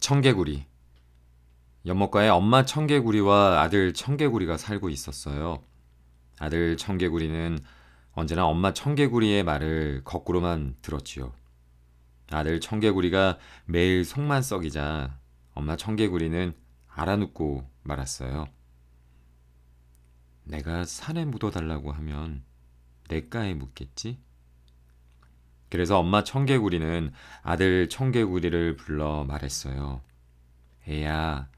청개구리. 연못가에 엄마 청개구리와 아들 청개구리가 살고 있었어요. 아들 청개구리는 언제나 엄마 청개구리의 말을 거꾸로만 들었지요. 아들 청개구리가 매일 속만 썩이자 엄마 청개구리는 알아눕고 말았어요. 내가 산에 묻어달라고 하면 냇가에 묻겠지? 그래서 엄마 청개구리는 아들 청개구리를 불러 말했어요. 애야,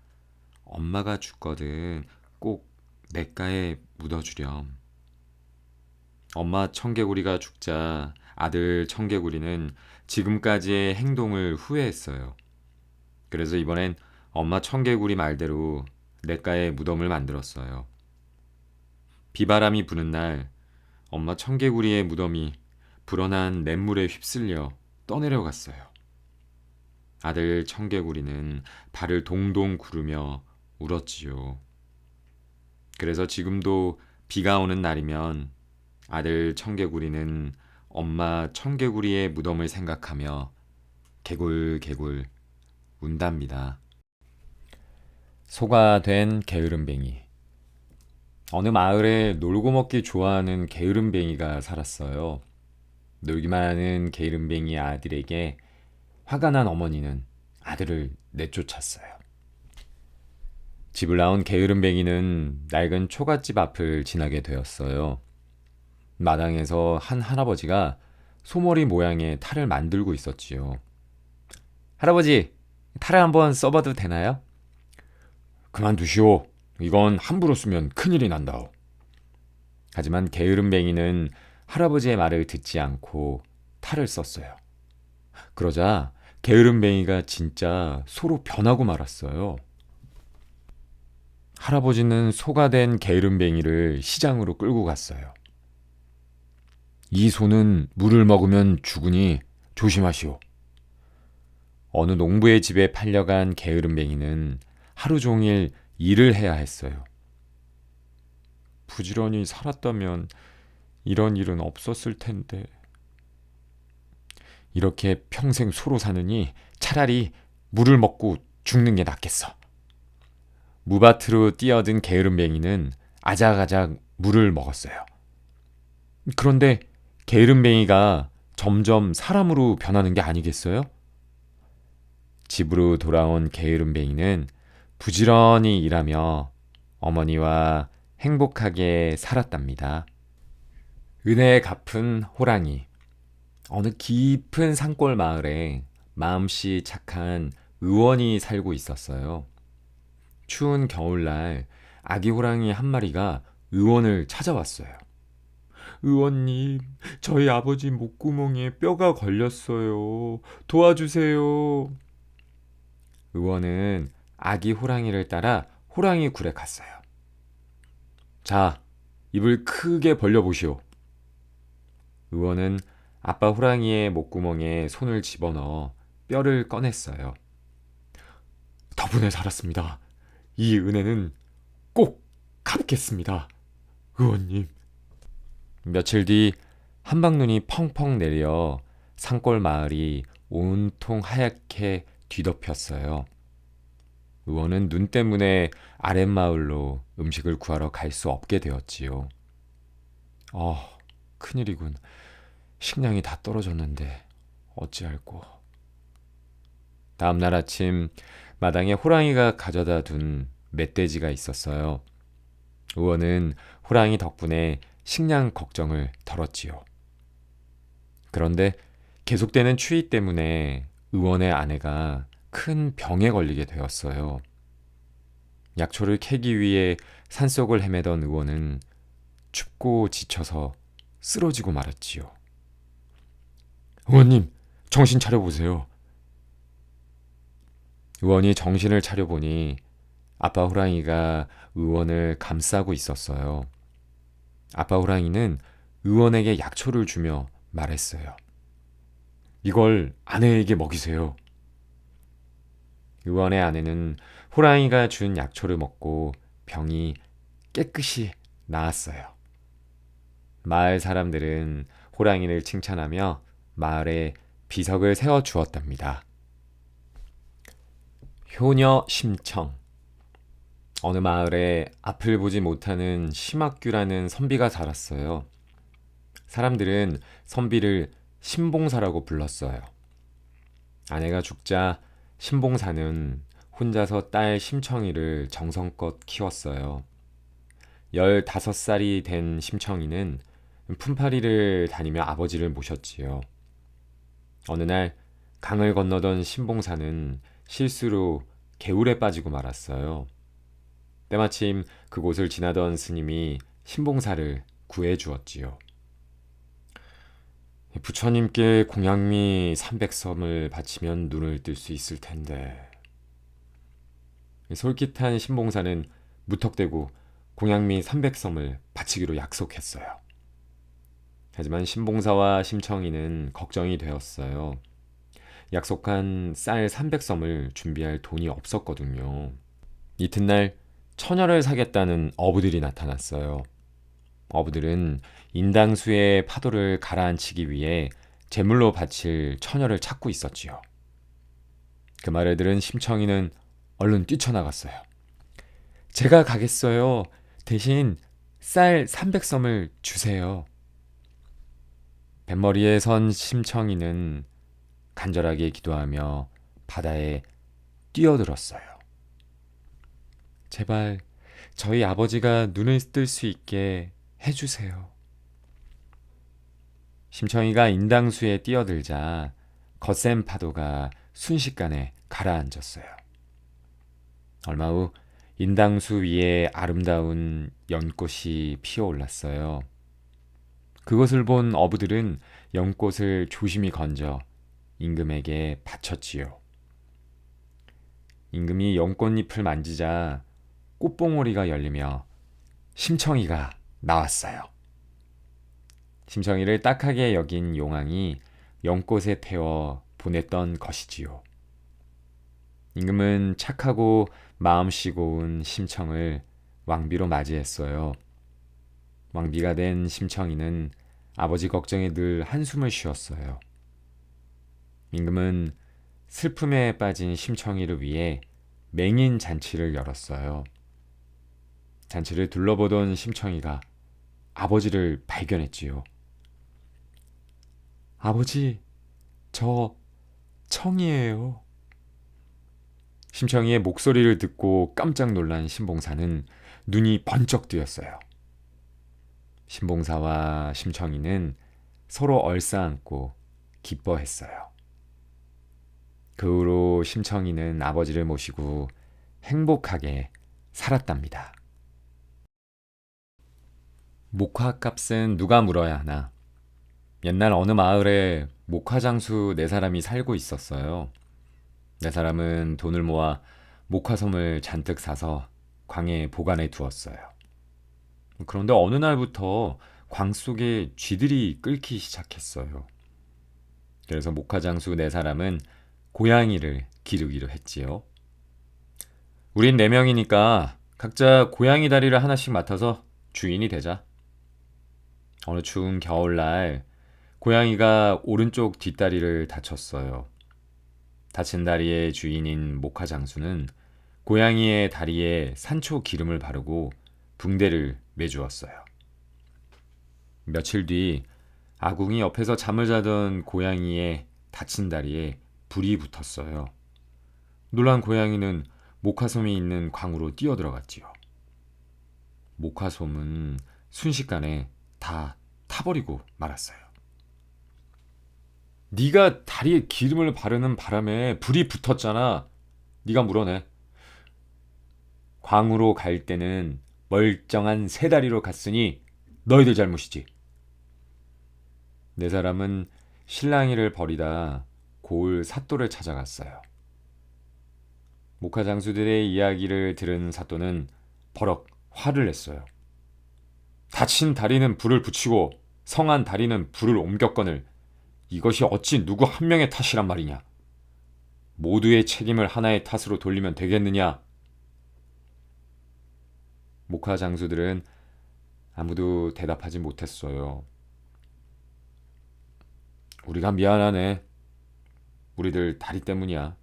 엄마가 죽거든 꼭 냇가에 묻어주렴. 엄마 청개구리가 죽자 아들 청개구리는 지금까지의 행동을 후회했어요. 그래서 이번엔 엄마 청개구리 말대로 냇가에 무덤을 만들었어요. 비바람이 부는 날 엄마 청개구리의 무덤이 불어난 냇물에 휩쓸려 떠내려갔어요. 아들 청개구리는 발을 동동 구르며 울었지요. 그래서 지금도 비가 오는 날이면 아들 청개구리는 엄마 청개구리의 무덤을 생각하며 개굴개굴 운답니다. 소가 된 게으름뱅이. 어느 마을에 놀고 먹기 좋아하는 게으름뱅이가 살았어요. 놀기만 하는 게으름뱅이 아들에게 화가 난 어머니는 아들을 내쫓았어요. 집을 나온 게으름뱅이는 낡은 초가집 앞을 지나게 되었어요. 마당에서 한 할아버지가 소머리 모양의 탈을 만들고 있었지요. 할아버지, 탈을 한번 써봐도 되나요? 그만두시오. 이건 함부로 쓰면 큰일이 난다오. 하지만 게으름뱅이는 할아버지의 말을 듣지 않고 탈을 썼어요. 그러자 게으름뱅이가 진짜 소로 변하고 말았어요. 할아버지는 소가 된 게으름뱅이를 시장으로 끌고 갔어요. 이 소는 물을 먹으면 죽으니 조심하시오. 어느 농부의 집에 팔려간 게으름뱅이는 하루 종일 일을 해야 했어요. 부지런히 살았다면 이런 일은 없었을 텐데. 이렇게 평생 소로 사느니 차라리 물을 먹고 죽는 게 낫겠어. 무밭으로 뛰어든 게으름뱅이는 아작아작 물을 먹었어요. 그런데 게으름뱅이가 점점 사람으로 변하는 게 아니겠어요? 집으로 돌아온 게으름뱅이는 부지런히 일하며 어머니와 행복하게 살았답니다. 은혜 갚은 호랑이. 어느 깊은 산골 마을에 마음씨 착한 의원이 살고 있었어요. 추운 겨울날 아기 호랑이 한 마리가 의원을 찾아왔어요. 의원님, 저희 아버지 목구멍에 뼈가 걸렸어요. 도와주세요. 의원은 아기 호랑이를 따라 호랑이 굴에 갔어요. 자, 입을 크게 벌려보시오. 의원은 아빠 호랑이의 목구멍에 손을 집어넣어 뼈를 꺼냈어요. 덕분에 살았습니다. 이 은혜는 꼭 갚겠습니다. 의원님. 며칠 뒤 한방눈이 펑펑 내려 산골 마을이 온통 하얗게 뒤덮였어요. 의원은 눈 때문에 아랫마을로 음식을 구하러 갈 수 없게 되었지요. 큰일이군. 식량이 다 떨어졌는데 어찌할꼬. 다음날 아침 마당에 호랑이가 가져다 둔 멧돼지가 있었어요. 의원은 호랑이 덕분에 식량 걱정을 덜었지요. 그런데 계속되는 추위 때문에 의원의 아내가 큰 병에 걸리게 되었어요. 약초를 캐기 위해 산속을 헤매던 의원은 춥고 지쳐서 쓰러지고 말았지요. 의원님, 정신 차려보세요. 의원이 정신을 차려보니 아빠 호랑이가 의원을 감싸고 있었어요. 아빠 호랑이는 의원에게 약초를 주며 말했어요. 이걸 아내에게 먹이세요. 의원의 아내는 호랑이가 준 약초를 먹고 병이 깨끗이 나았어요. 마을 사람들은 호랑이를 칭찬하며 마을에 비석을 세워 주었답니다. 효녀 심청. 어느 마을에 앞을 보지 못하는 심학규라는 선비가 살았어요. 사람들은 선비를 신봉사라고 불렀어요. 아내가 죽자 신봉사는 혼자서 딸 심청이를 정성껏 키웠어요. 15살이 된 심청이는 품팔이를 다니며 아버지를 모셨지요. 어느 날 강을 건너던 신봉사는 실수로 개울에 빠지고 말았어요. 때마침 그곳을 지나던 스님이 신봉사를 구해 주었지요. 부처님께 공양미 300섬을 바치면 눈을 뜰 수 있을 텐데. 솔깃한 신봉사는 무턱대고 공양미 300섬을 바치기로 약속했어요. 하지만 신봉사와 심청이는 걱정이 되었어요. 약속한 쌀 300섬을 준비할 돈이 없었거든요. 이튿날 처녀를 사겠다는 어부들이 나타났어요. 어부들은 인당수의 파도를 가라앉히기 위해 제물로 바칠 처녀를 찾고 있었지요. 그 말을 들은 심청이는 얼른 뛰쳐나갔어요. 제가 가겠어요. 대신 쌀 300섬을 주세요. 뱃머리에 선 심청이는 간절하게 기도하며 바다에 뛰어들었어요. 제발 저희 아버지가 눈을 뜰 수 있게 해주세요. 심청이가 인당수에 뛰어들자 거센 파도가 순식간에 가라앉았어요. 얼마 후 인당수 위에 아름다운 연꽃이 피어올랐어요. 그것을 본 어부들은 연꽃을 조심히 건져 임금에게 바쳤지요. 임금이 연꽃잎을 만지자 꽃봉오리가 열리며 심청이가 나왔어요. 심청이를 딱하게 여긴 용왕이 연꽃에 태워 보냈던 것이지요. 임금은 착하고 마음씨 고운 심청을 왕비로 맞이했어요. 왕비가 된 심청이는 아버지 걱정에 늘 한숨을 쉬었어요. 임금은 슬픔에 빠진 심청이를 위해 맹인 잔치를 열었어요. 잔치를 둘러보던 심청이가 아버지를 발견했지요. 아버지, 저 청이에요. 심청이의 목소리를 듣고 깜짝 놀란 신봉사는 눈이 번쩍 뜨였어요. 신봉사와 심청이는 서로 얼싸안고 기뻐했어요. 그 후로 심청이는 아버지를 모시고 행복하게 살았답니다. 목화값은 누가 물어야 하나? 옛날 어느 마을에 목화장수 4사람이 살고 있었어요. 4사람은 돈을 모아 목화솜을 잔뜩 사서 광에 보관해 두었어요. 그런데 어느 날부터 광 속에 쥐들이 끓기 시작했어요. 그래서 목화장수 4사람은 고양이를 기르기로 했지요. 우린 4명이니까 각자 고양이 다리를 하나씩 맡아서 주인이 되자. 어느 추운 겨울날 고양이가 오른쪽 뒷다리를 다쳤어요. 다친 다리의 주인인 목화장수는 고양이의 다리에 산초 기름을 바르고 붕대를 매주었어요. 며칠 뒤 아궁이 옆에서 잠을 자던 고양이의 다친 다리에 불이 붙었어요. 놀란 고양이는 목화솜이 있는 광으로 뛰어들어갔지요. 목화솜은 순식간에 다 타버리고 말았어요. 네가 다리에 기름을 바르는 바람에 불이 붙었잖아. 네가 물어내. 광으로 갈 때는 멀쩡한 3다리로 갔으니 너희들 잘못이지. 4사람은 실랑이를 벌이다 고을 사또를 찾아갔어요. 목화장수들의 이야기를 들은 사또는 버럭 화를 냈어요. 다친 다리는 불을 붙이고 성한 다리는 불을 옮겼거늘 이것이 어찌 누구 한 명의 탓이란 말이냐. 모두의 책임을 하나의 탓으로 돌리면 되겠느냐. 목화장수들은 아무도 대답하지 못했어요. 우리가 미안하네. 우리들 다리 때문이야.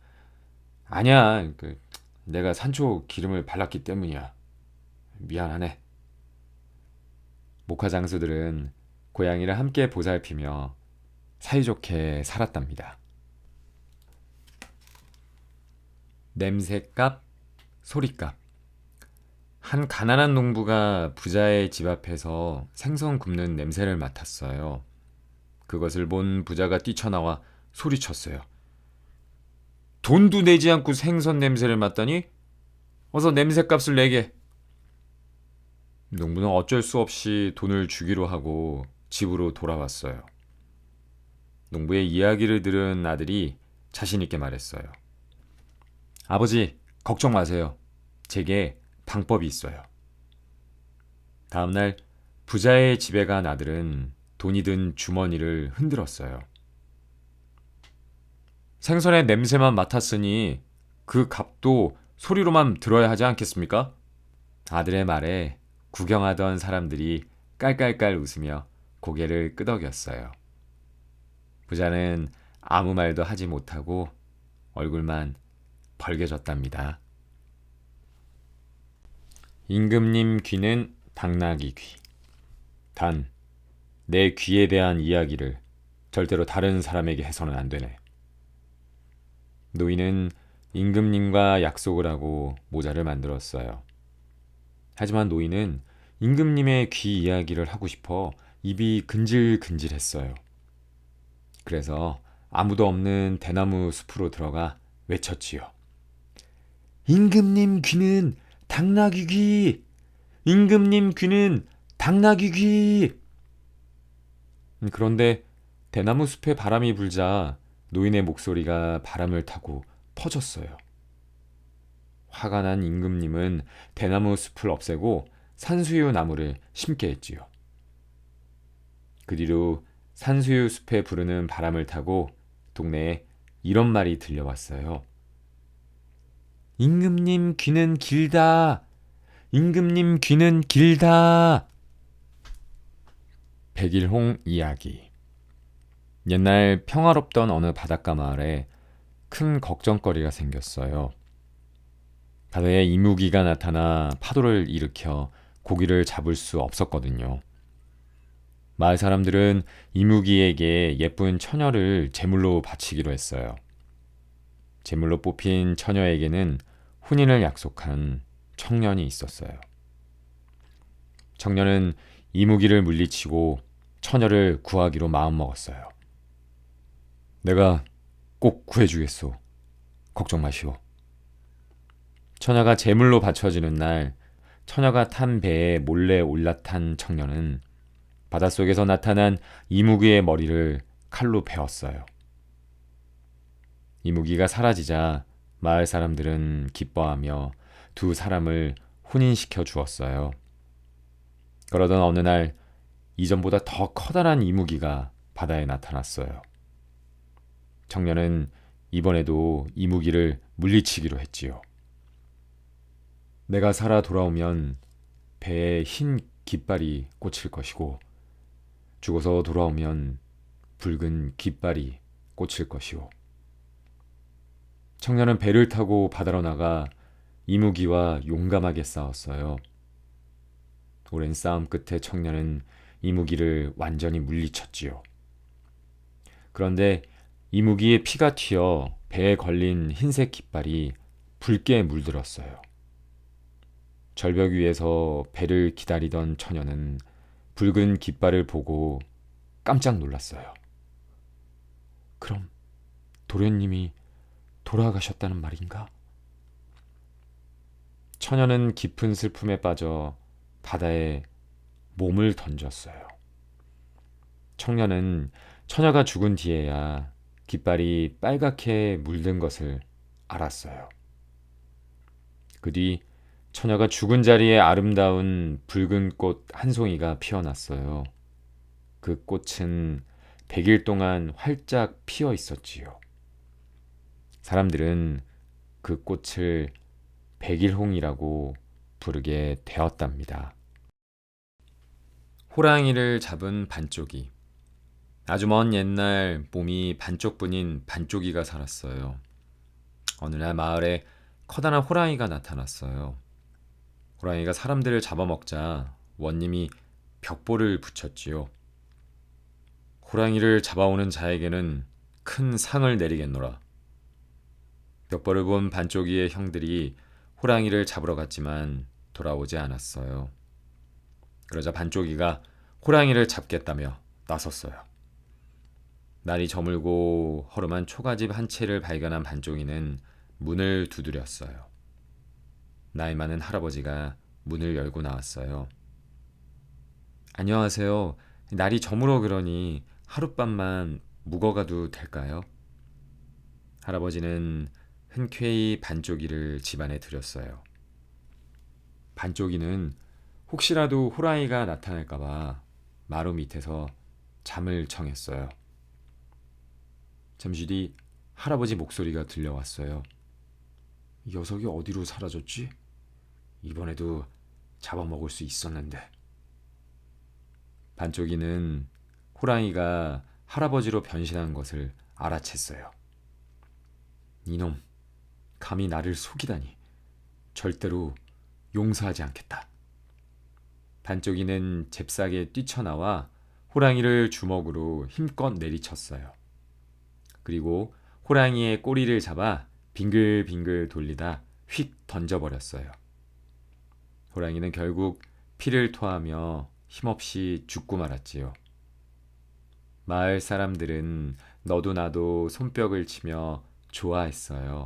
아니야, 내가 산초 기름을 발랐기 때문이야. 미안하네. 목화 장수들은 고양이를 함께 보살피며 사이좋게 살았답니다. 냄새값, 소리값. 한 가난한 농부가 부자의 집 앞에서 생선 굽는 냄새를 맡았어요. 그것을 본 부자가 뛰쳐나와 소리쳤어요. 돈도 내지 않고 생선 냄새를 맡다니? 어서 냄새값을 내게. 농부는 어쩔 수 없이 돈을 주기로 하고 집으로 돌아왔어요. 농부의 이야기를 들은 아들이 자신 있게 말했어요. 아버지, 걱정 마세요. 제게 방법이 있어요. 다음날 부자의 집에 간 아들은 돈이 든 주머니를 흔들었어요. 생선의 냄새만 맡았으니 그 값도 소리로만 들어야 하지 않겠습니까? 아들의 말에 구경하던 사람들이 깔깔깔 웃으며 고개를 끄덕였어요. 부자는 아무 말도 하지 못하고 얼굴만 벌개졌답니다. 임금님 귀는 당나귀 귀. 단, 내 귀에 대한 이야기를 절대로 다른 사람에게 해서는 안 되네. 노인은 임금님과 약속을 하고 모자를 만들었어요. 하지만 노인은 임금님의 귀 이야기를 하고 싶어 입이 근질근질했어요. 그래서 아무도 없는 대나무 숲으로 들어가 외쳤지요. 임금님 귀는 당나귀 귀! 임금님 귀는 당나귀 귀! 그런데 대나무 숲에 바람이 불자 노인의 목소리가 바람을 타고 퍼졌어요. 화가 난 임금님은 대나무 숲을 없애고 산수유 나무를 심게 했지요. 그 뒤로 산수유 숲에 부르는 바람을 타고 동네에 이런 말이 들려왔어요. 임금님 귀는 길다. 임금님 귀는 길다. 백일홍 이야기. 옛날 평화롭던 어느 바닷가 마을에 큰 걱정거리가 생겼어요. 바다에 이무기가 나타나 파도를 일으켜 고기를 잡을 수 없었거든요. 마을 사람들은 이무기에게 예쁜 처녀를 제물로 바치기로 했어요. 제물로 뽑힌 처녀에게는 혼인을 약속한 청년이 있었어요. 청년은 이무기를 물리치고 처녀를 구하기로 마음먹었어요. 내가 꼭 구해주겠소. 걱정 마시오. 처녀가 제물로 바쳐지는 날, 처녀가 탄 배에 몰래 올라탄 청년은 바닷속에서 나타난 이무기의 머리를 칼로 베었어요. 이무기가 사라지자 마을 사람들은 기뻐하며 두 사람을 혼인시켜 주었어요. 그러던 어느 날 이전보다 더 커다란 이무기가 바다에 나타났어요. 청년은 이번에도 이무기를 물리치기로 했지요. 내가 살아 돌아오면 배에 흰 깃발이 꽂힐 것이고 죽어서 돌아오면 붉은 깃발이 꽂힐 것이오. 청년은 배를 타고 바다로 나가 이무기와 용감하게 싸웠어요. 오랜 싸움 끝에 청년은 이무기를 완전히 물리쳤지요. 그런데 이무기의 피가 튀어 배에 걸린 흰색 깃발이 붉게 물들었어요. 절벽 위에서 배를 기다리던 처녀는 붉은 깃발을 보고 깜짝 놀랐어요. 그럼 도련님이 돌아가셨다는 말인가? 처녀는 깊은 슬픔에 빠져 바다에 몸을 던졌어요. 청년은 처녀가 죽은 뒤에야 깃발이 빨갛게 물든 것을 알았어요. 그 뒤 처녀가 죽은 자리에 아름다운 붉은 꽃 한 송이가 피어났어요. 그 꽃은 100일 동안 활짝 피어 있었지요. 사람들은 그 꽃을 백일홍이라고 부르게 되었답니다. 호랑이를 잡은 반쪽이. 아주 먼 옛날 몸이 반쪽뿐인 반쪽이가 살았어요. 어느 날 마을에 커다란 호랑이가 나타났어요. 호랑이가 사람들을 잡아먹자 원님이 벽보를 붙였지요. 호랑이를 잡아오는 자에게는 큰 상을 내리겠노라. 벽보를 본 반쪽이의 형들이 호랑이를 잡으러 갔지만 돌아오지 않았어요. 그러자 반쪽이가 호랑이를 잡겠다며 나섰어요. 날이 저물고 허름한 초가집 한 채를 발견한 반쪽이는 문을 두드렸어요. 나이 많은 할아버지가 문을 열고 나왔어요. 안녕하세요. 날이 저물어 그러니 하룻밤만 묵어가도 될까요? 할아버지는 흔쾌히 반쪽이를 집안에 들였어요. 반쪽이는 혹시라도 호랑이가 나타날까봐 마루 밑에서 잠을 청했어요. 잠시 뒤 할아버지 목소리가 들려왔어요. 이 녀석이 어디로 사라졌지? 이번에도 잡아먹을 수 있었는데. 반쪽이는 호랑이가 할아버지로 변신한 것을 알아챘어요. 이놈, 감히 나를 속이다니. 절대로 용서하지 않겠다. 반쪽이는 잽싸게 뛰쳐나와 호랑이를 주먹으로 힘껏 내리쳤어요. 그리고 호랑이의 꼬리를 잡아 빙글빙글 돌리다 휙 던져버렸어요. 호랑이는 결국 피를 토하며 힘없이 죽고 말았지요. 마을 사람들은 너도 나도 손뼉을 치며 좋아했어요.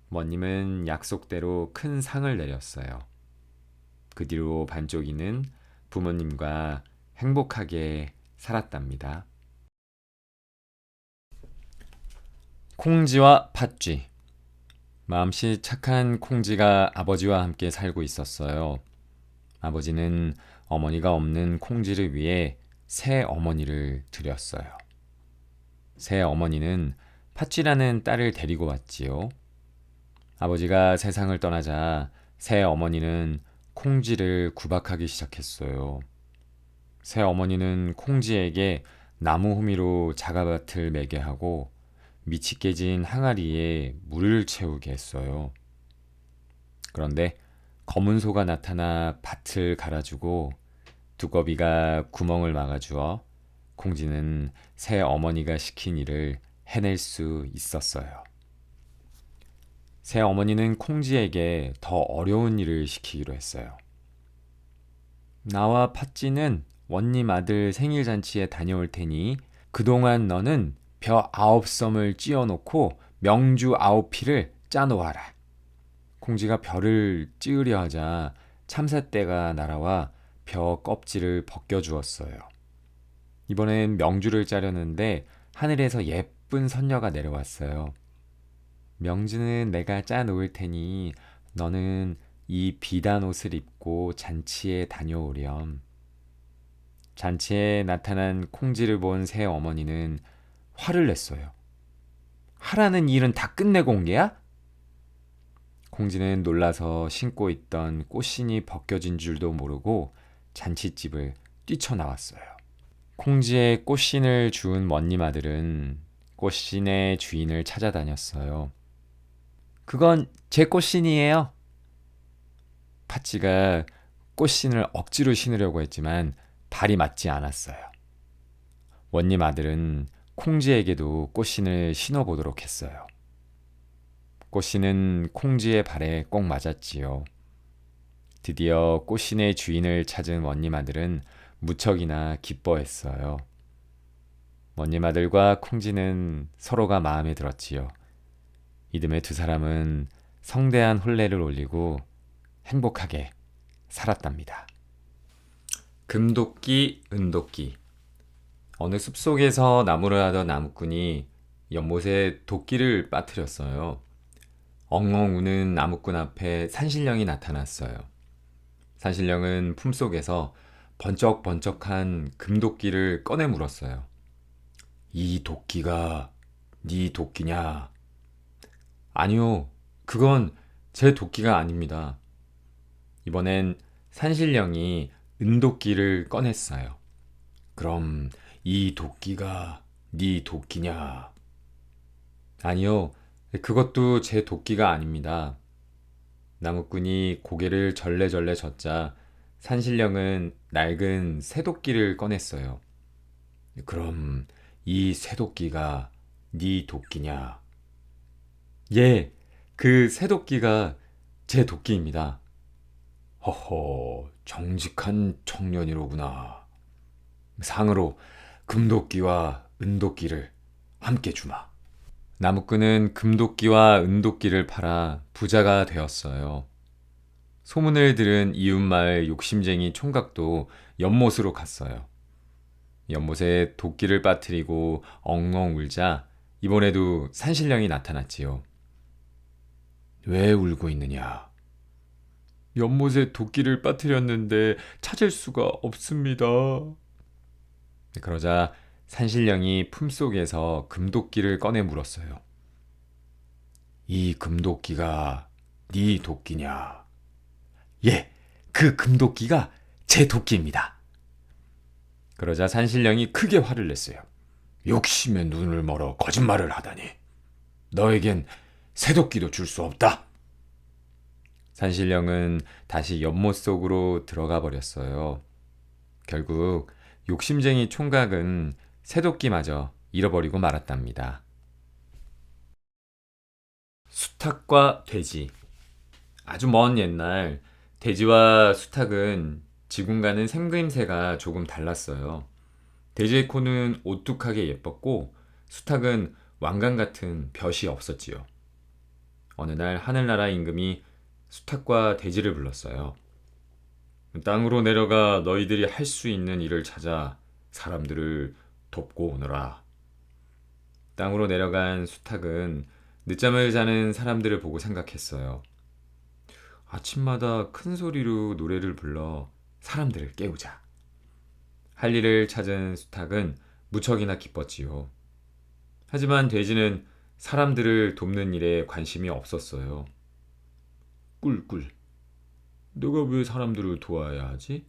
머님은 약속대로 큰 상을 내렸어요. 그 뒤로 반쪽이는 부모님과 행복하게 살았답니다. 콩쥐와 팥쥐. 마음씨 착한 콩쥐가 아버지와 함께 살고 있었어요. 아버지는 어머니가 없는 콩쥐를 위해 새 어머니를 들였어요. 새 어머니는 팥쥐라는 딸을 데리고 왔지요. 아버지가 세상을 떠나자 새 어머니는 콩쥐를 구박하기 시작했어요. 새 어머니는 콩쥐에게 나무 호미로 자가밭을 매게 하고 밑이 깨진 항아리에 물을 채우게 했어요. 그런데 검은 소가 나타나 밭을 갈아주고 두꺼비가 구멍을 막아주어 콩쥐는 새 어머니가 시킨 일을 해낼 수 있었어요. 새 어머니는 콩쥐에게 더 어려운 일을 시키기로 했어요. 나와 팥쥐는 원님 아들 생일잔치에 다녀올 테니 그동안 너는 벼 9섬을 찧어놓고 명주 9피를 짜놓아라. 콩쥐가 벼를 찧으려 하자 참새떼가 날아와 벼 껍질을 벗겨주었어요. 이번엔 명주를 짜려는데 하늘에서 예쁜 선녀가 내려왔어요. 명주는 내가 짜놓을 테니 너는 이 비단 옷을 입고 잔치에 다녀오렴. 잔치에 나타난 콩쥐를 본 새 어머니는 화를 냈어요. 하라는 일은 다 끝내고 온 게야? 콩쥐는 놀라서 신고 있던 꽃신이 벗겨진 줄도 모르고 잔치집을 뛰쳐나왔어요. 콩쥐의 꽃신을 주운 먼님 아들은 꽃신의 주인을 찾아다녔어요. 그건 제 꽃신이에요. 팥쥐가 꽃신을 억지로 신으려고 했지만 발이 맞지 않았어요. 원님 아들은 콩쥐에게도 꽃신을 신어보도록 했어요. 꽃신은 콩쥐의 발에 꼭 맞았지요. 드디어 꽃신의 주인을 찾은 원님 아들은 무척이나 기뻐했어요. 원님 아들과 콩쥐는 서로가 마음에 들었지요. 이듬해 두 사람은 성대한 혼례를 올리고 행복하게 살았답니다. 금도끼, 은도끼. 어느 숲속에서 나무를 하던 나무꾼이 연못에 도끼를 빠뜨렸어요. 엉엉 우는 나무꾼 앞에 산신령이 나타났어요. 산신령은 품속에서 번쩍번쩍한 금도끼를 꺼내 물었어요. 이 도끼가 네 도끼냐? 아니요, 그건 제 도끼가 아닙니다. 이번엔 산신령이 은도끼를 꺼냈어요. 그럼 이 도끼가 네 도끼냐? 아니요, 그것도 제 도끼가 아닙니다. 나무꾼이 고개를 절레절레 젓자 산신령은 낡은 쇠도끼를 꺼냈어요. 그럼 이 쇠도끼가 네 도끼냐? 예, 그 쇠도끼가 제 도끼입니다. 허허, 정직한 청년이로구나. 상으로 금도끼와 은도끼를 함께 주마. 나무꾼은 금도끼와 은도끼를 팔아 부자가 되었어요. 소문을 들은 이웃마을 욕심쟁이 총각도 연못으로 갔어요. 연못에 도끼를 빠뜨리고 엉엉 울자 이번에도 산신령이 나타났지요. 왜 울고 있느냐? 연못에 도끼를 빠뜨렸는데 찾을 수가 없습니다. 그러자 산신령이 품속에서 금도끼를 꺼내 물었어요. 이 금도끼가 네 도끼냐? 예, 그 금도끼가 제 도끼입니다. 그러자 산신령이 크게 화를 냈어요. 욕심에 눈을 멀어 거짓말을 하다니. 너에겐 새도끼도 줄 수 없다. 산신령은 다시 연못 속으로 들어가 버렸어요. 결국 욕심쟁이 총각은 새도끼마저 잃어버리고 말았답니다. 수탉과 돼지. 아주 먼 옛날 돼지와 수탉은 지금과는 생김새가 조금 달랐어요. 돼지의 코는 오뚝하게 예뻤고 수탉은 왕관 같은 벼이 없었지요. 어느 날 하늘나라 임금이 수탉과 돼지를 불렀어요. 땅으로 내려가 너희들이 할 수 있는 일을 찾아 사람들을 돕고 오너라. 땅으로 내려간 수탉은 늦잠을 자는 사람들을 보고 생각했어요. 아침마다 큰 소리로 노래를 불러 사람들을 깨우자. 할 일을 찾은 수탉은 무척이나 기뻤지요. 하지만 돼지는 사람들을 돕는 일에 관심이 없었어요. 꿀꿀. 내가 왜 사람들을 도와야 하지?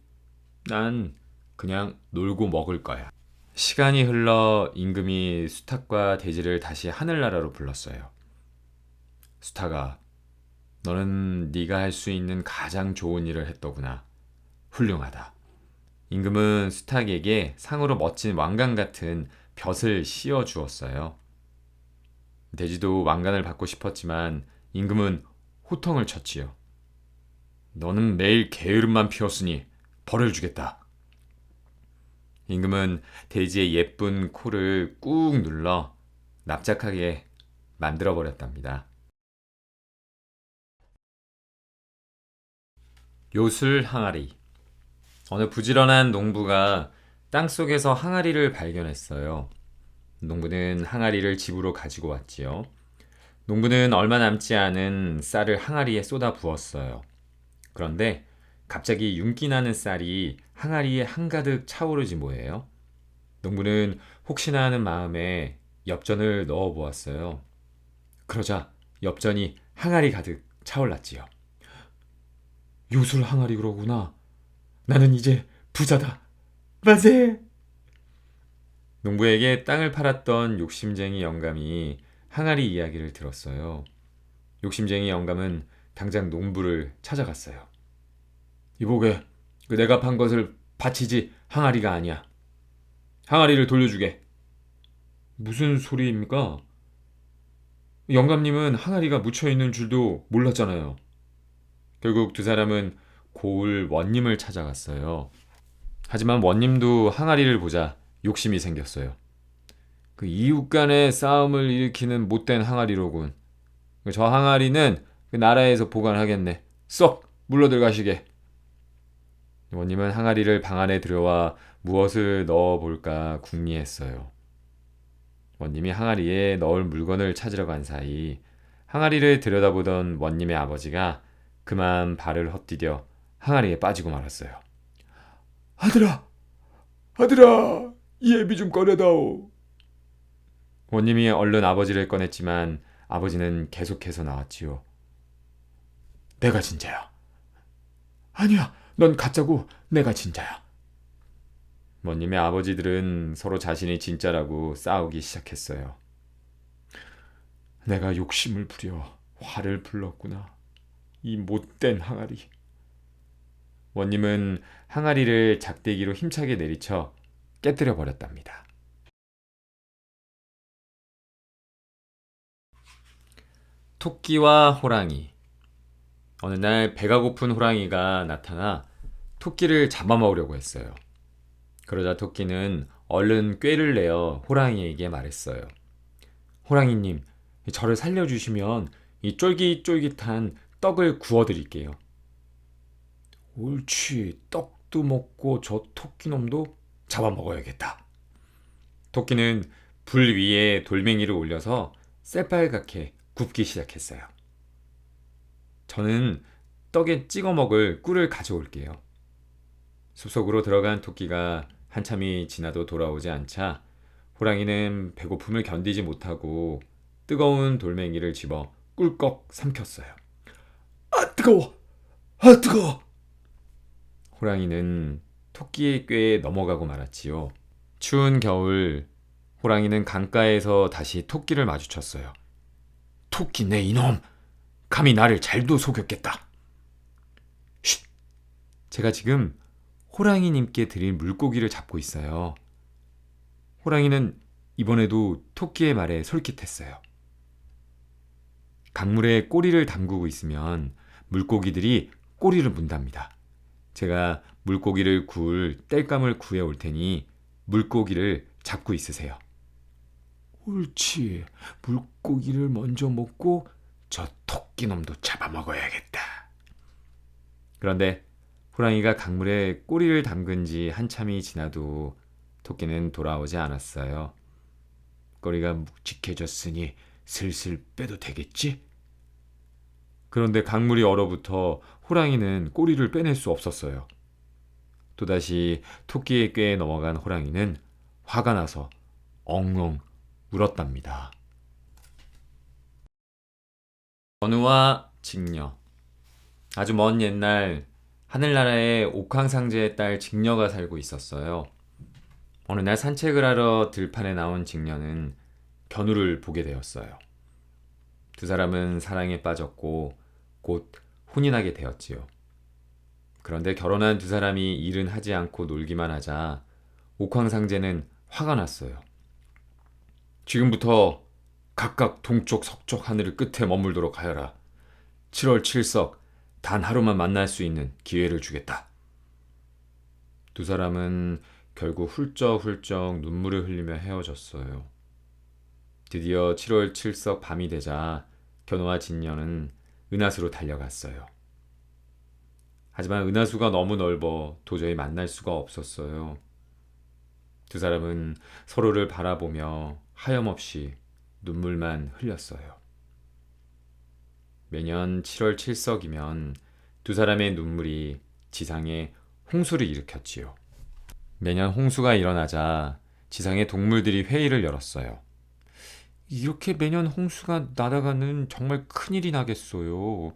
난 그냥 놀고 먹을 거야. 시간이 흘러 임금이 수탉과 돼지를 다시 하늘나라로 불렀어요. 수탉아, 너는 네가 할 수 있는 가장 좋은 일을 했더구나. 훌륭하다. 임금은 수탉에게 상으로 멋진 왕관 같은 벼슬 씌워 주었어요. 돼지도 왕관을 받고 싶었지만 임금은 호통을 쳤지요. 너는 매일 게으름만 피웠으니 벌을 주겠다. 임금은 돼지의 예쁜 코를 꾹 눌러 납작하게 만들어 버렸답니다. 요술 항아리. 어느 부지런한 농부가 땅속에서 항아리를 발견했어요. 농부는 항아리를 집으로 가지고 왔지요. 농부는 얼마 남지 않은 쌀을 항아리에 쏟아 부었어요. 그런데 갑자기 윤기 나는 쌀이 항아리에 한가득 차오르지 뭐예요? 농부는 혹시나 하는 마음에 엽전을 넣어 보았어요. 그러자 엽전이 항아리 가득 차올랐지요. 요술 항아리 그러구나. 나는 이제 부자다. 만세! 농부에게 땅을 팔았던 욕심쟁이 영감이 항아리 이야기를 들었어요. 욕심쟁이 영감은 당장 농부를 찾아갔어요. 이보게, 내가 판 것을 바치지 항아리가 아니야. 항아리를 돌려주게. 무슨 소리입니까? 영감님은 항아리가 묻혀있는 줄도 몰랐잖아요. 결국 두 사람은 고을 원님을 찾아갔어요. 하지만 원님도 항아리를 보자 욕심이 생겼어요. 그 이웃 간의 싸움을 일으키는 못된 항아리로군. 저 항아리는 그 나라에서 보관하겠네. 썩 물러들어가시게. 원님은 항아리를 방 안에 들여와 무엇을 넣어볼까 궁리했어요. 원님이 항아리에 넣을 물건을 찾으러 간 사이 항아리를 들여다보던 원님의 아버지가 그만 발을 헛디뎌 항아리에 빠지고 말았어요. 아들아! 아들아! 이 애비 좀 꺼내다오. 원님이 얼른 아버지를 꺼냈지만 아버지는 계속해서 나왔지요. 내가 진짜야. 아니야, 넌 가짜고 내가 진짜야. 원님의 아버지들은 서로 자신이 진짜라고 싸우기 시작했어요. 내가 욕심을 부려 화를 불렀구나. 이 못된 항아리. 원님은 항아리를 작대기로 힘차게 내리쳐 깨뜨려 버렸답니다. 토끼와 호랑이. 어느 날 배가 고픈 호랑이가 나타나 토끼를 잡아먹으려고 했어요. 그러자 토끼는 얼른 꾀를 내어 호랑이에게 말했어요. 호랑이님, 저를 살려주시면 이 쫄깃쫄깃한 떡을 구워드릴게요. 옳지, 떡도 먹고 저 토끼놈도 잡아먹어야겠다. 토끼는 불 위에 돌멩이를 올려서 새빨갛게 굽기 시작했어요. 저는 떡에 찍어 먹을 꿀을 가져올게요. 숲속으로 들어간 토끼가 한참이 지나도 돌아오지 않자 호랑이는 배고픔을 견디지 못하고 뜨거운 돌멩이를 집어 꿀꺽 삼켰어요. 아, 뜨거워! 아, 뜨거워! 호랑이는 토끼의 꾀에 넘어가고 말았지요. 추운 겨울, 호랑이는 강가에서 다시 토끼를 마주쳤어요. 토끼 내 이놈! 감히 나를 잘도 속였겠다. 쉿! 제가 지금 호랑이님께 드릴 물고기를 잡고 있어요. 호랑이는 이번에도 토끼의 말에 솔깃했어요. 강물에 꼬리를 담그고 있으면 물고기들이 꼬리를 문답니다. 제가 물고기를 구울 땔감을 구해올 테니 물고기를 잡고 있으세요. 옳지. 물고기를 먼저 먹고 저 토끼놈도 잡아먹어야겠다. 그런데 호랑이가 강물에 꼬리를 담근 지 한참이 지나도 토끼는 돌아오지 않았어요. 꼬리가 묵직해졌으니 슬슬 빼도 되겠지? 그런데 강물이 얼어붙어 호랑이는 꼬리를 빼낼 수 없었어요. 또다시 토끼의 꾀에 넘어간 호랑이는 화가 나서 엉엉 울었답니다. 건우와 직녀. 아주 먼 옛날 하늘나라에 옥황상제의 딸 직녀가 살고 있었어요. 어느 날 산책을 하러 들판에 나온 직녀는 견우를 보게 되었어요. 두 사람은 사랑에 빠졌고 곧 혼인하게 되었지요. 그런데 결혼한 두 사람이 일은 하지 않고 놀기만 하자 옥황상제는 화가 났어요. 지금부터 각각 동쪽 서쪽 하늘 끝에 머물도록 하여라. 7월 7석 단 하루만 만날 수 있는 기회를 주겠다. 두 사람은 결국 훌쩍훌쩍 눈물을 흘리며 헤어졌어요. 드디어 7월 7석 밤이 되자 견우와 직녀는 은하수로 달려갔어요. 하지만 은하수가 너무 넓어 도저히 만날 수가 없었어요. 두 사람은 서로를 바라보며 하염없이 눈물만 흘렸어요. 매년 7월 7석이면 두 사람의 눈물이 지상에 홍수를 일으켰지요. 매년 홍수가 일어나자 지상의 동물들이 회의를 열었어요. 이렇게 매년 홍수가 나다가는 정말 큰일이 나겠어요.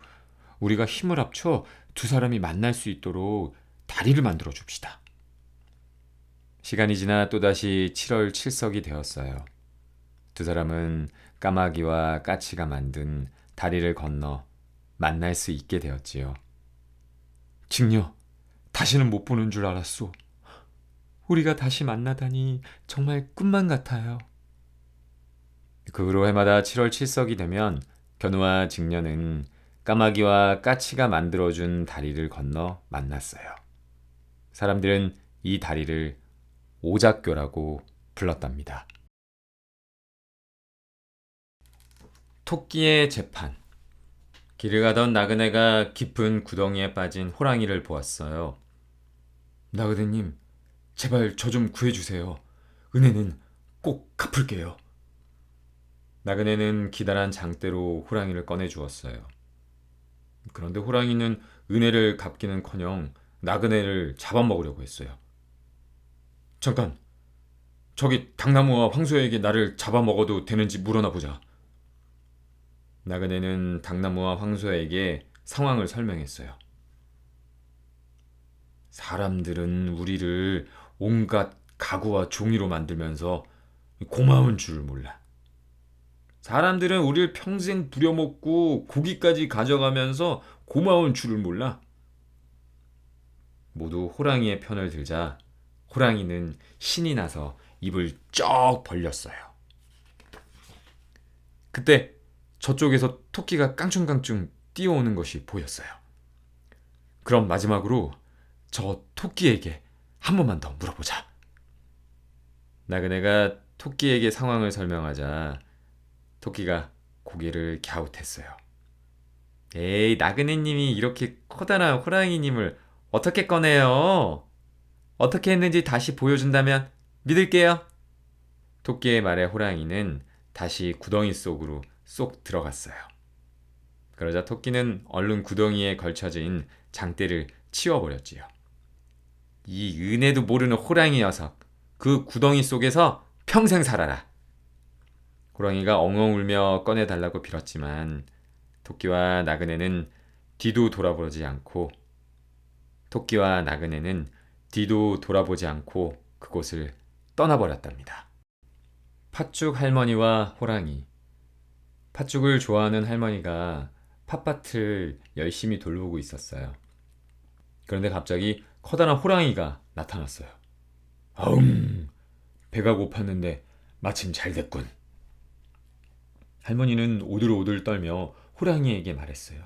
우리가 힘을 합쳐 두 사람이 만날 수 있도록 다리를 만들어 줍시다. 시간이 지나 또다시 7월 7석이 되었어요. 두 사람은 까마귀와 까치가 만든 다리를 건너 만날 수 있게 되었지요. 직녀, 다시는 못 보는 줄 알았소. 우리가 다시 만나다니 정말 꿈만 같아요. 그 후로 해마다 7월 7석이 되면 견우와 직녀는 까마귀와 까치가 만들어준 다리를 건너 만났어요. 사람들은 이 다리를 오작교라고 불렀답니다. 토끼의 재판. 길을 가던 나그네가 깊은 구덩이에 빠진 호랑이를 보았어요. 나그네님, 제발 저 좀 구해주세요. 은혜는 꼭 갚을게요. 나그네는 기다란 장대로 호랑이를 꺼내주었어요. 그런데 호랑이는 은혜를 갚기는커녕 나그네를 잡아먹으려고 했어요. 잠깐, 저기 당나무와 황소에게 나를 잡아먹어도 되는지 물어나 보자. 나그네는 당나무와 황소에게 상황을 설명했어요. 사람들은 우리를 온갖 가구와 종이로 만들면서 고마운 줄 몰라. 사람들은 우리를 평생 부려먹고 고기까지 가져가면서 고마운 줄을 몰라. 모두 호랑이의 편을 들자 호랑이는 신이 나서 입을 쩍 벌렸어요. 그때 저쪽에서 토끼가 깡충깡충 뛰어오는 것이 보였어요. 그럼 마지막으로 저 토끼에게 한 번만 더 물어보자. 나그네가 토끼에게 상황을 설명하자 토끼가 고개를 갸웃했어요. 에이, 나그네님이 이렇게 커다란 호랑이님을 어떻게 꺼내요? 어떻게 했는지 다시 보여준다면 믿을게요. 토끼의 말에 호랑이는 다시 구덩이 속으로 쏙 들어갔어요. 그러자 토끼는 얼른 구덩이에 걸쳐진 장대를 치워버렸지요. 이 은혜도 모르는 호랑이 녀석, 그 구덩이 속에서 평생 살아라. 호랑이가 엉엉 울며 꺼내달라고 빌었지만 토끼와 나그네는 뒤도 돌아보지 않고 그곳을 떠나버렸답니다. 팥죽 할머니와 호랑이. 팥죽을 좋아하는 할머니가 팥밭을 열심히 돌보고 있었어요. 그런데 갑자기 커다란 호랑이가 나타났어요. 아웅! 배가 고팠는데 마침 잘 됐군. 할머니는 오들오들 떨며 호랑이에게 말했어요.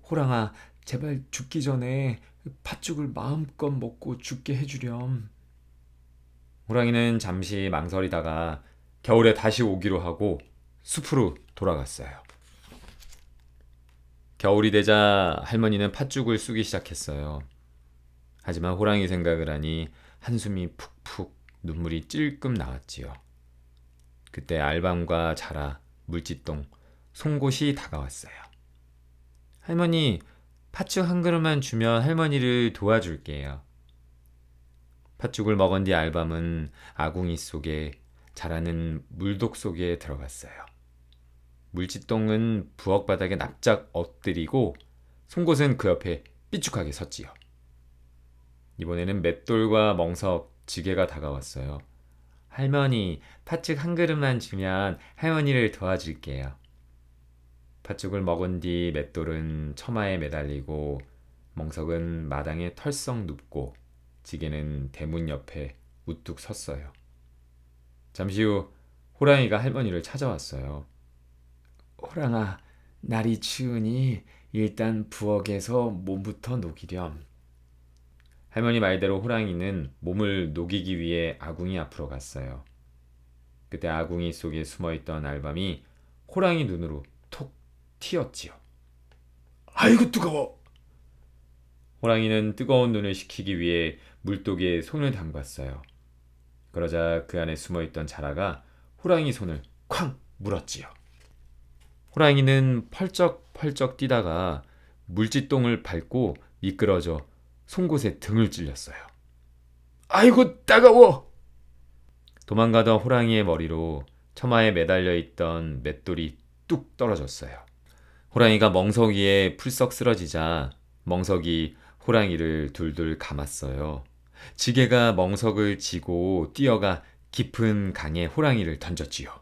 호랑아, 제발 죽기 전에 팥죽을 마음껏 먹고 죽게 해주렴. 호랑이는 잠시 망설이다가 겨울에 다시 오기로 하고 숲으로 돌아갔어요. 겨울이 되자 할머니는 팥죽을 쑤기 시작했어요. 하지만 호랑이 생각을 하니 한숨이 푹푹 눈물이 찔끔 나왔지요. 그때 알밤과 자라, 물지똥, 송곳이 다가왔어요. 할머니, 팥죽 한 그릇만 주면 할머니를 도와줄게요. 팥죽을 먹은 뒤 알밤은 아궁이 속에 자라는 물독 속에 들어갔어요. 물지똥은 부엌 바닥에 납작 엎드리고 송곳은 그 옆에 삐죽하게 섰지요. 이번에는 맷돌과 멍석, 지게가 다가왔어요. 할머니, 팥죽 한 그릇만 주면 할머니를 도와줄게요. 팥죽을 먹은 뒤 맷돌은 처마에 매달리고 멍석은 마당에 털썩 눕고 지게는 대문 옆에 우뚝 섰어요. 잠시 후 호랑이가 할머니를 찾아왔어요. 호랑아, 날이 추우니 일단 부엌에서 몸부터 녹이렴. 할머니 말대로 호랑이는 몸을 녹이기 위해 아궁이 앞으로 갔어요. 그때 아궁이 속에 숨어있던 알밤이 호랑이 눈으로 톡 튀었지요. 아이고 뜨거워! 호랑이는 뜨거운 눈을 식히기 위해 물독에 손을 담갔어요. 그러자 그 안에 숨어있던 자라가 호랑이 손을 쾅 물었지요. 호랑이는 펄쩍펄쩍 뛰다가 물지똥을 밟고 미끄러져 송곳에 등을 찔렸어요. 아이고 따가워! 도망가던 호랑이의 머리로 처마에 매달려 있던 맷돌이 뚝 떨어졌어요. 호랑이가 멍석 위에 풀썩 쓰러지자 멍석이 호랑이를 둘둘 감았어요. 지게가 멍석을 지고 뛰어가 깊은 강에 호랑이를 던졌지요.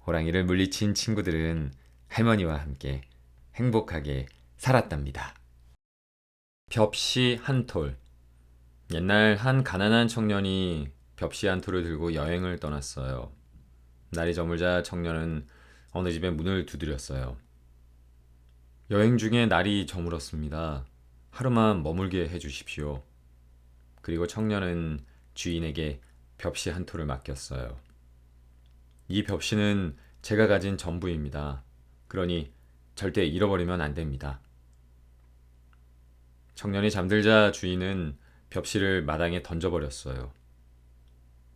호랑이를 물리친 친구들은 할머니와 함께 행복하게 살았답니다. 벽시 한 톨. 옛날 한 가난한 청년이 벽시 한 톨을 들고 여행을 떠났어요. 날이 저물자 청년은 어느 집에 문을 두드렸어요. 여행 중에 날이 저물었습니다. 하루만 머물게 해주십시오. 그리고 청년은 주인에게 벽시 한 톨을 맡겼어요. 이 벽시는 제가 가진 전부입니다. 그러니 절대 잃어버리면 안 됩니다. 청년이 잠들자 주인은 벽시를 마당에 던져버렸어요.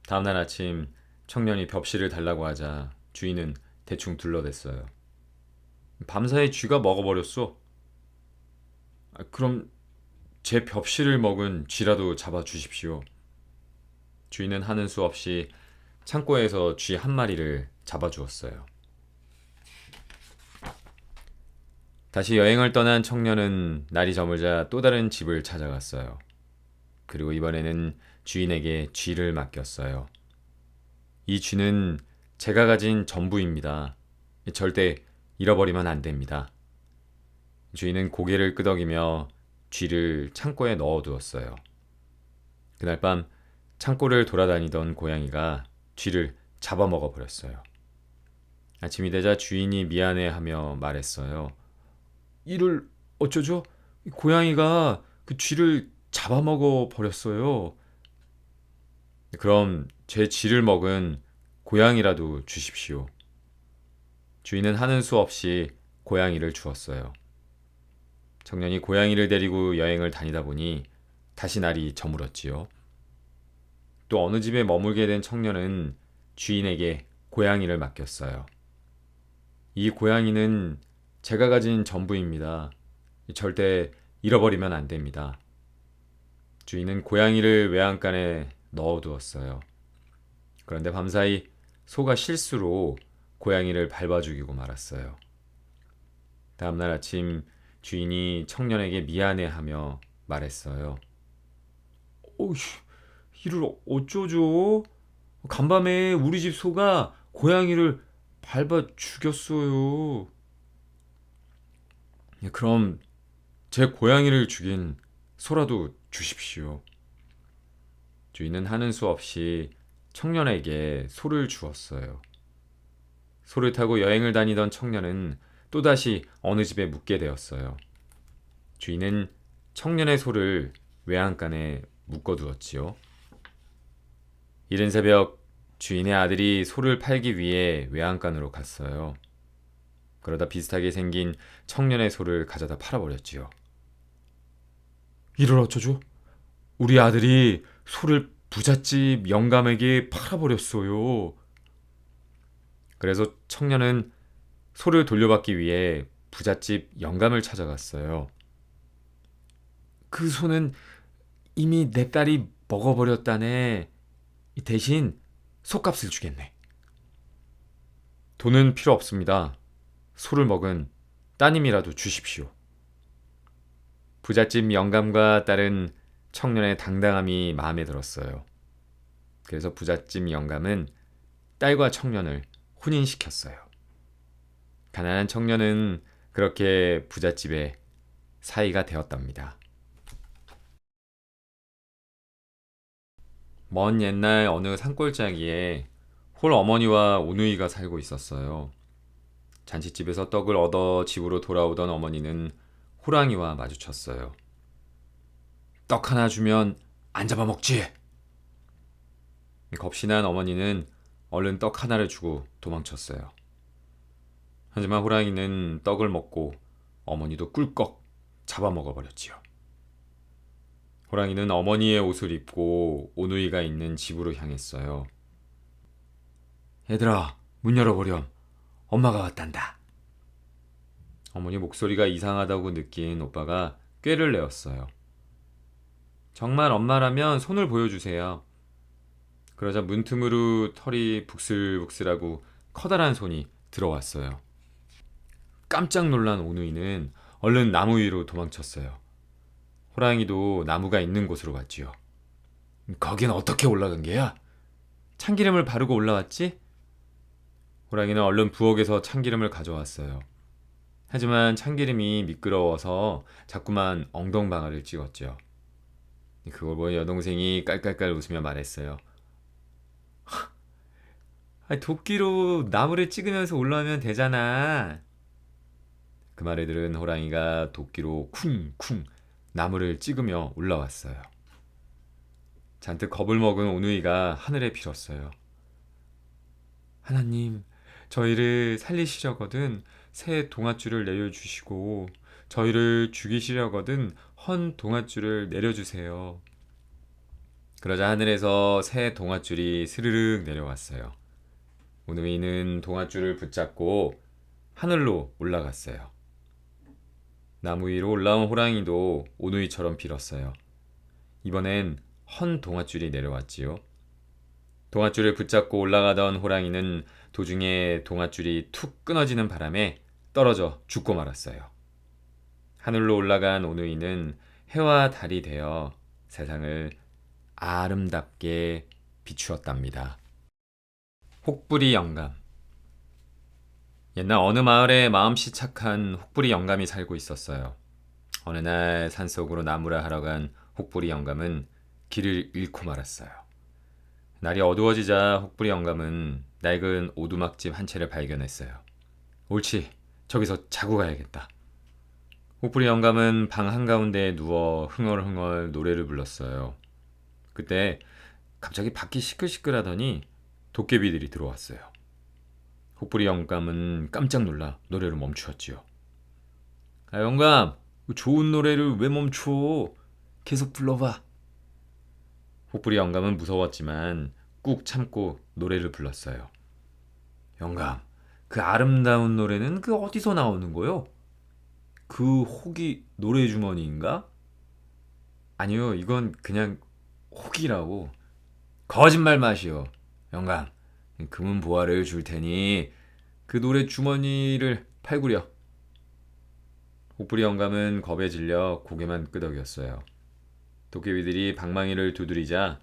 다음날 아침 청년이 벽시를 달라고 하자 주인은 대충 둘러댔어요. 밤사이 쥐가 먹어버렸어. 그럼 제 벽시를 먹은 쥐라도 잡아주십시오. 주인은 하는 수 없이 창고에서 쥐 한 마리를 잡아주었어요. 다시 여행을 떠난 청년은 날이 저물자 또 다른 집을 찾아갔어요. 그리고 이번에는 주인에게 쥐를 맡겼어요. 이 쥐는 제가 가진 전부입니다. 절대 잃어버리면 안 됩니다. 주인은 고개를 끄덕이며 쥐를 창고에 넣어두었어요. 그날 밤 창고를 돌아다니던 고양이가 쥐를 잡아먹어 버렸어요. 아침이 되자 주인이 미안해하며 말했어요. 이를 어쩌죠? 고양이가 그 쥐를 잡아먹어 버렸어요. 그럼 제 쥐를 먹은 고양이라도 주십시오. 주인은 하는 수 없이 고양이를 주었어요. 청년이 고양이를 데리고 여행을 다니다 보니 다시 날이 저물었지요. 또 어느 집에 머물게 된 청년은 주인에게 고양이를 맡겼어요. 이 고양이는 제가 가진 전부입니다. 절대 잃어버리면 안 됩니다. 주인은 고양이를 외양간에 넣어두었어요. 그런데 밤사이 소가 실수로 고양이를 밟아 죽이고 말았어요. 다음날 아침 주인이 청년에게 미안해하며 말했어요. 어휴, 이를 어쩌죠? 간밤에 우리 집 소가 고양이를 밟아 죽였어요. 그럼 제 고양이를 죽인 소라도 주십시오. 주인은 하는 수 없이 청년에게 소를 주었어요. 소를 타고 여행을 다니던 청년은 또다시 어느 집에 묵게 되었어요. 주인은 청년의 소를 외양간에 묶어두었지요. 이른 새벽 주인의 아들이 소를 팔기 위해 외양간으로 갔어요. 그러다 비슷하게 생긴 청년의 소를 가져다 팔아버렸지요. 이를 어쩌죠? 우리 아들이 소를 부잣집 영감에게 팔아버렸어요. 그래서 청년은 소를 돌려받기 위해 부잣집 영감을 찾아갔어요. 그 소는 이미 내 딸이 먹어버렸다네. 대신 소값을 주겠네. 돈은 필요 없습니다. 소를 먹은 따님이라도 주십시오. 부잣집 영감과 딸은 청년의 당당함이 마음에 들었어요. 그래서 부잣집 영감은 딸과 청년을 혼인시켰어요. 가난한 청년은 그렇게 부잣집의 사이가 되었답니다. 먼 옛날 어느 산골짜기에 홀 어머니와 오누이가 살고 있었어요. 잔치집에서 떡을 얻어 집으로 돌아오던 어머니는 호랑이와 마주쳤어요. 떡 하나 주면 안 잡아먹지? 겁신한 어머니는 얼른 떡 하나를 주고 도망쳤어요. 하지만 호랑이는 떡을 먹고 어머니도 꿀꺽 잡아먹어버렸지요. 호랑이는 어머니의 옷을 입고 오누이가 있는 집으로 향했어요. 얘들아, 문 열어보렴. 엄마가 왔단다. 어머니 목소리가 이상하다고 느낀 오빠가 꾀를 내었어요. 정말 엄마라면 손을 보여주세요. 그러자 문틈으로 털이 북슬북슬하고 커다란 손이 들어왔어요. 깜짝 놀란 오누이는 얼른 나무 위로 도망쳤어요. 호랑이도 나무가 있는 곳으로 갔지요. 거긴 어떻게 올라간 게야? 참기름을 바르고 올라왔지? 호랑이는 얼른 부엌에서 참기름을 가져왔어요. 하지만 참기름이 미끄러워서 자꾸만 엉덩방아를 찍었죠. 그걸 보니 여동생이 깔깔깔 웃으며 말했어요. 도끼로 나무를 찍으면서 올라오면 되잖아. 그 말을 들은 호랑이가 도끼로 쿵쿵 나무를 찍으며 올라왔어요. 잔뜩 겁을 먹은 오누이가 하늘에 빌었어요. 하나님, 저희를 살리시려거든 새 동아줄을 내려주시고 저희를 죽이시려거든 헌 동아줄을 내려주세요. 그러자 하늘에서 새 동아줄이 스르륵 내려왔어요. 오누이는 동아줄을 붙잡고 하늘로 올라갔어요. 나무 위로 올라온 호랑이도 오누이처럼 빌었어요. 이번엔 헌 동아줄이 내려왔지요. 동아줄을 붙잡고 올라가던 호랑이는 도중에 동아줄이 툭 끊어지는 바람에 떨어져 죽고 말았어요. 하늘로 올라간 오누이는 해와 달이 되어 세상을 아름답게 비추었답니다. 혹부리 영감. 옛날 어느 마을에 마음씨 착한 혹부리 영감이 살고 있었어요. 어느 날 산속으로 나무라 하러 간 혹부리 영감은 길을 잃고 말았어요. 날이 어두워지자 혹부리 영감은 낡은 오두막집 한 채를 발견했어요. 옳지, 저기서 자고 가야겠다. 혹부리 영감은 방 한가운데에 누워 흥얼흥얼 노래를 불렀어요. 그때 갑자기 밖이 시끌시끌하더니 도깨비들이 들어왔어요. 혹부리 영감은 깜짝 놀라 노래를 멈추었지요. 아, 영감, 좋은 노래를 왜 멈춰? 계속 불러봐. 혹부리 영감은 무서웠지만 꾹 참고 노래를 불렀어요. 영감, 그 아름다운 노래는 그 어디서 나오는 거요? 그 혹이 노래 주머니인가? 아니요, 이건 그냥 혹이라고. 거짓말 마시오. 영감, 금은 보화를 줄 테니 그 노래 주머니를 팔구려. 혹부리 영감은 겁에 질려 고개만 끄덕였어요. 도깨비들이 방망이를 두드리자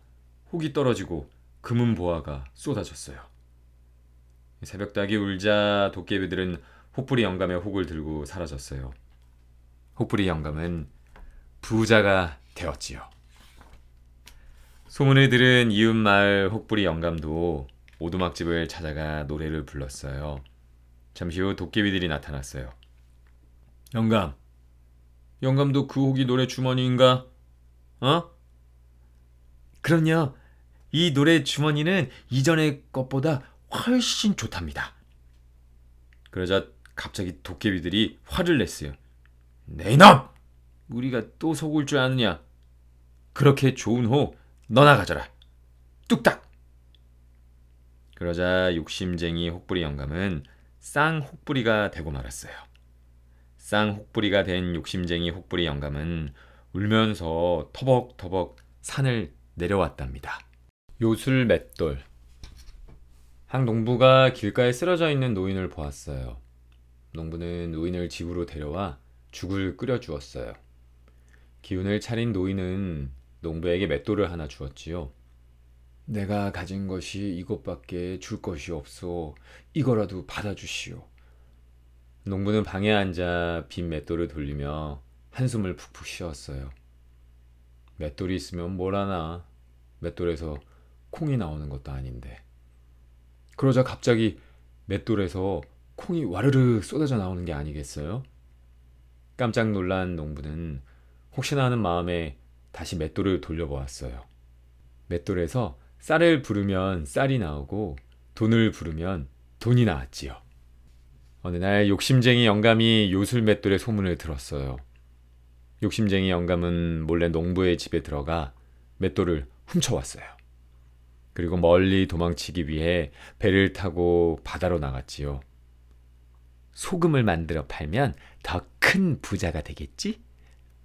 혹이 떨어지고 금은 보화가 쏟아졌어요. 새벽닭이 울자 도깨비들은 혹부리 영감의 혹을 들고 사라졌어요. 혹부리 영감은 부자가 되었지요. 소문을 들은 이웃 마을 혹부리 영감도 오두막집을 찾아가 노래를 불렀어요. 잠시 후 도깨비들이 나타났어요. 영감, 영감도 그 혹이 노래 주머니인가? 어? 그럼요. 이 노래 주머니는 이전의 것보다 훨씬 좋답니다. 그러자 갑자기 도깨비들이 화를 냈어요. 네 이놈! 우리가 또 속을 줄 아느냐? 그렇게 좋은 혹 너나 가져라. 뚝딱! 그러자 욕심쟁이 혹부리 영감은 쌍혹부리가 되고 말았어요. 쌍혹부리가 된 욕심쟁이 혹부리 영감은 울면서 터벅터벅 산을 내려왔답니다. 요술 맷돌. 한 농부가 길가에 쓰러져 있는 노인을 보았어요. 농부는 노인을 집으로 데려와 죽을 끓여 주었어요. 기운을 차린 노인은 농부에게 맷돌을 하나 주었지요. 내가 가진 것이 이것밖에 줄 것이 없소. 이거라도 받아주시오. 농부는 방에 앉아 빈 맷돌을 돌리며 한숨을 푹푹 쉬었어요. 맷돌이 있으면 뭘 하나. 맷돌에서 콩이 나오는 것도 아닌데. 그러자 갑자기 맷돌에서 콩이 와르르 쏟아져 나오는 게 아니겠어요? 깜짝 놀란 농부는 혹시나 하는 마음에 다시 맷돌을 돌려보았어요. 맷돌에서 쌀을 부르면 쌀이 나오고 돈을 부르면 돈이 나왔지요. 어느 날 욕심쟁이 영감이 요술 맷돌의 소문을 들었어요. 욕심쟁이 영감은 몰래 농부의 집에 들어가 맷돌을 훔쳐왔어요. 그리고 멀리 도망치기 위해 배를 타고 바다로 나갔지요. 소금을 만들어 팔면 더 큰 부자가 되겠지?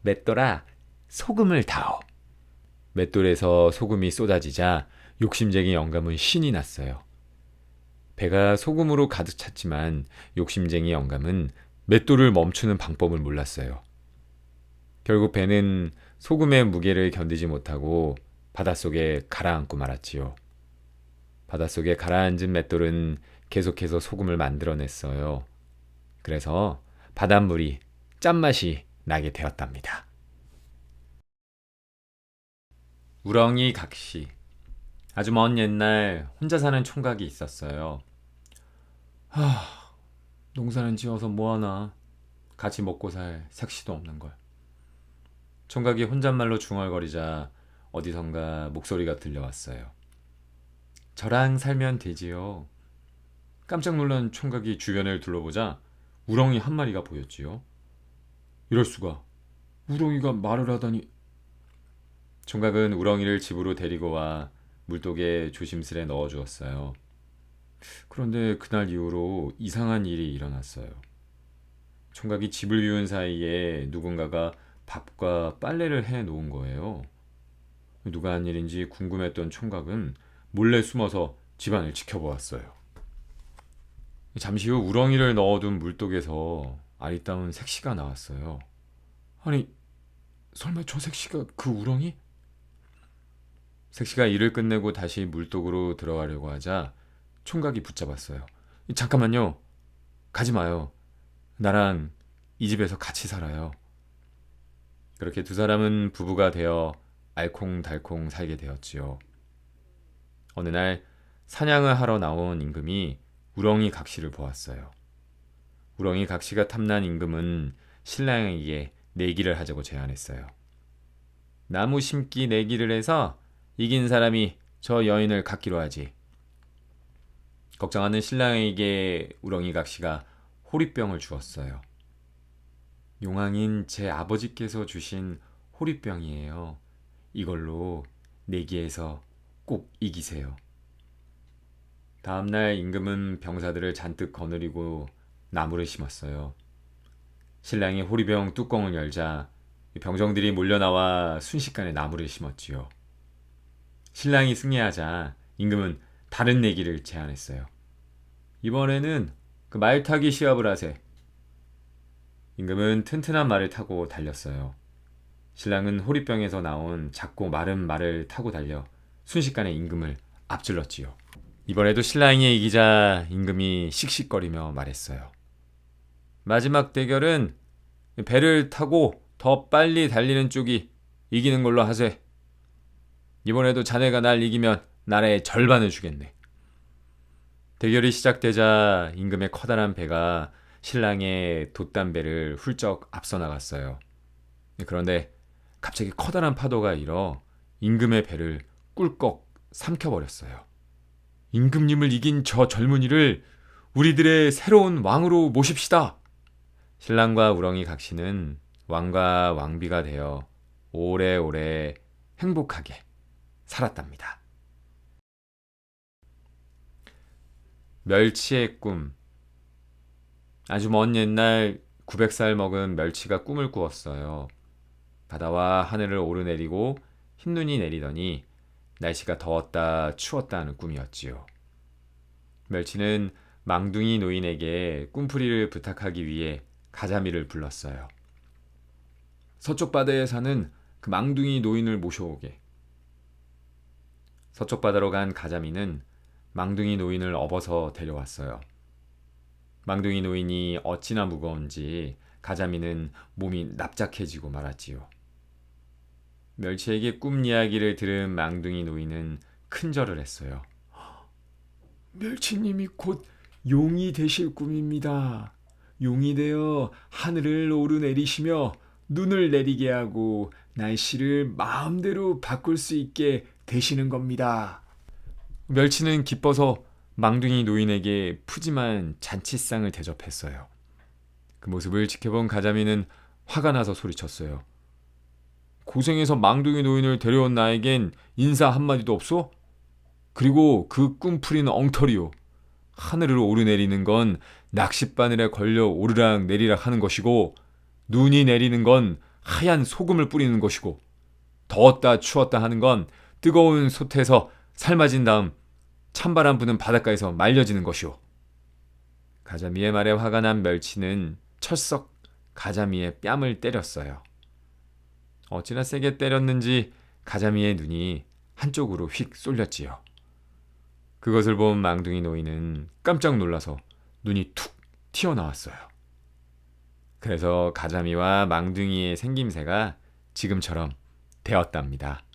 맷돌아, 소금을 타오. 맷돌에서 소금이 쏟아지자 욕심쟁이 영감은 신이 났어요. 배가 소금으로 가득 찼지만 욕심쟁이 영감은 맷돌을 멈추는 방법을 몰랐어요. 결국 배는 소금의 무게를 견디지 못하고 바닷속에 가라앉고 말았지요. 바닷속에 가라앉은 맷돌은 계속해서 소금을 만들어냈어요. 그래서 바닷물이 짠맛이 나게 되었답니다. 우렁이 각시. 아주 먼 옛날 혼자 사는 총각이 있었어요. 농사는 지어서 뭐하나. 같이 먹고 살 색시도 없는 걸. 총각이 혼잣말로 중얼거리자 어디선가 목소리가 들려왔어요. 저랑 살면 되지요. 깜짝 놀란 총각이 주변을 둘러보자 우렁이 한 마리가 보였지요. 이럴 수가. 우렁이가 말을 하다니. 총각은 우렁이를 집으로 데리고 와 물독에 조심스레 넣어주었어요. 그런데 그날 이후로 이상한 일이 일어났어요. 총각이 집을 비운 사이에 누군가가 밥과 빨래를 해 놓은 거예요. 누가 한 일인지 궁금했던 총각은 몰래 숨어서 집안을 지켜보았어요. 잠시 후 우렁이를 넣어둔 물독에서 아리따운 색시가 나왔어요. 아니, 설마 저 색시가 그 우렁이? 색시가 일을 끝내고 다시 물독으로 들어가려고 하자 총각이 붙잡았어요. 잠깐만요. 가지 마요. 나랑 이 집에서 같이 살아요. 그렇게 두 사람은 부부가 되어 알콩달콩 살게 되었지요. 어느 날 사냥을 하러 나온 임금이 우렁이 각시를 보았어요. 우렁이 각시가 탐난 임금은 신랑에게 내기를 하자고 제안했어요. 나무 심기 내기를 해서 이긴 사람이 저 여인을 갖기로 하지. 걱정하는 신랑에게 우렁이 각시가 호리병을 주었어요. 용왕인 제 아버지께서 주신 호리병이에요. 이걸로 내기에서 꼭 이기세요. 다음날 임금은 병사들을 잔뜩 거느리고 나무를 심었어요. 신랑이 호리병 뚜껑을 열자 병정들이 몰려나와 순식간에 나무를 심었지요. 신랑이 승리하자 임금은 다른 내기를 제안했어요. 이번에는 그 말 타기 시합을 하세. 임금은 튼튼한 말을 타고 달렸어요. 신랑은 호리병에서 나온 작고 마른 말을 타고 달려 순식간에 임금을 앞질렀지요. 이번에도 신랑이 이기자 임금이 씩씩거리며 말했어요. 마지막 대결은 배를 타고 더 빨리 달리는 쪽이 이기는 걸로 하세. 이번에도 자네가 날 이기면 나라의 절반을 주겠네. 대결이 시작되자 임금의 커다란 배가 신랑의 돛담배를 훌쩍 앞서 나갔어요. 그런데 갑자기 커다란 파도가 일어 임금의 배를 꿀꺽 삼켜버렸어요. 임금님을 이긴 저 젊은이를 우리들의 새로운 왕으로 모십시다. 신랑과 우렁이 각시는 왕과 왕비가 되어 오래오래 행복하게 살았답니다. 멸치의 꿈. 아주 먼 옛날 900살 먹은 멸치가 꿈을 꾸었어요. 바다와 하늘을 오르내리고 흰눈이 내리더니 날씨가 더웠다 추웠다 하는 꿈이었지요. 멸치는 망둥이 노인에게 꿈풀이를 부탁하기 위해 가자미를 불렀어요. 서쪽 바다에 사는 그 망둥이 노인을 모셔오게. 서쪽 바다로 간 가자미는 망둥이 노인을 업어서 데려왔어요. 망둥이 노인이 어찌나 무거운지 가자미는 몸이 납작해지고 말았지요. 멸치에게 꿈 이야기를 들은 망둥이 노인은 큰절을 했어요. 멸치님이 곧 용이 되실 꿈입니다. 용이 되어 하늘을 오르내리시며 눈을 내리게 하고 날씨를 마음대로 바꿀 수 있게 되시는 겁니다. 멸치는 기뻐서 망둥이 노인에게 푸짐한 잔치상을 대접했어요. 그 모습을 지켜본 가자미는 화가 나서 소리쳤어요. 고생해서 망둥이 노인을 데려온 나에겐 인사 한마디도 없어? 그리고 그 꿈풀이는 엉터리요. 하늘을 오르내리는 건 낚싯바늘에 걸려 오르락 내리락 하는 것이고 눈이 내리는 건 하얀 소금을 뿌리는 것이고 더웠다 추웠다 하는 건 뜨거운 솥에서 삶아진 다음 찬바람 부는 바닷가에서 말려지는 것이오. 가자미의 말에 화가 난 멸치는 철썩 가자미의 뺨을 때렸어요. 어찌나 세게 때렸는지 가자미의 눈이 한쪽으로 휙 쏠렸지요. 그것을 본 망둥이 노인은 깜짝 놀라서 눈이 툭 튀어나왔어요. 그래서 가자미와 망둥이의 생김새가 지금처럼 되었답니다.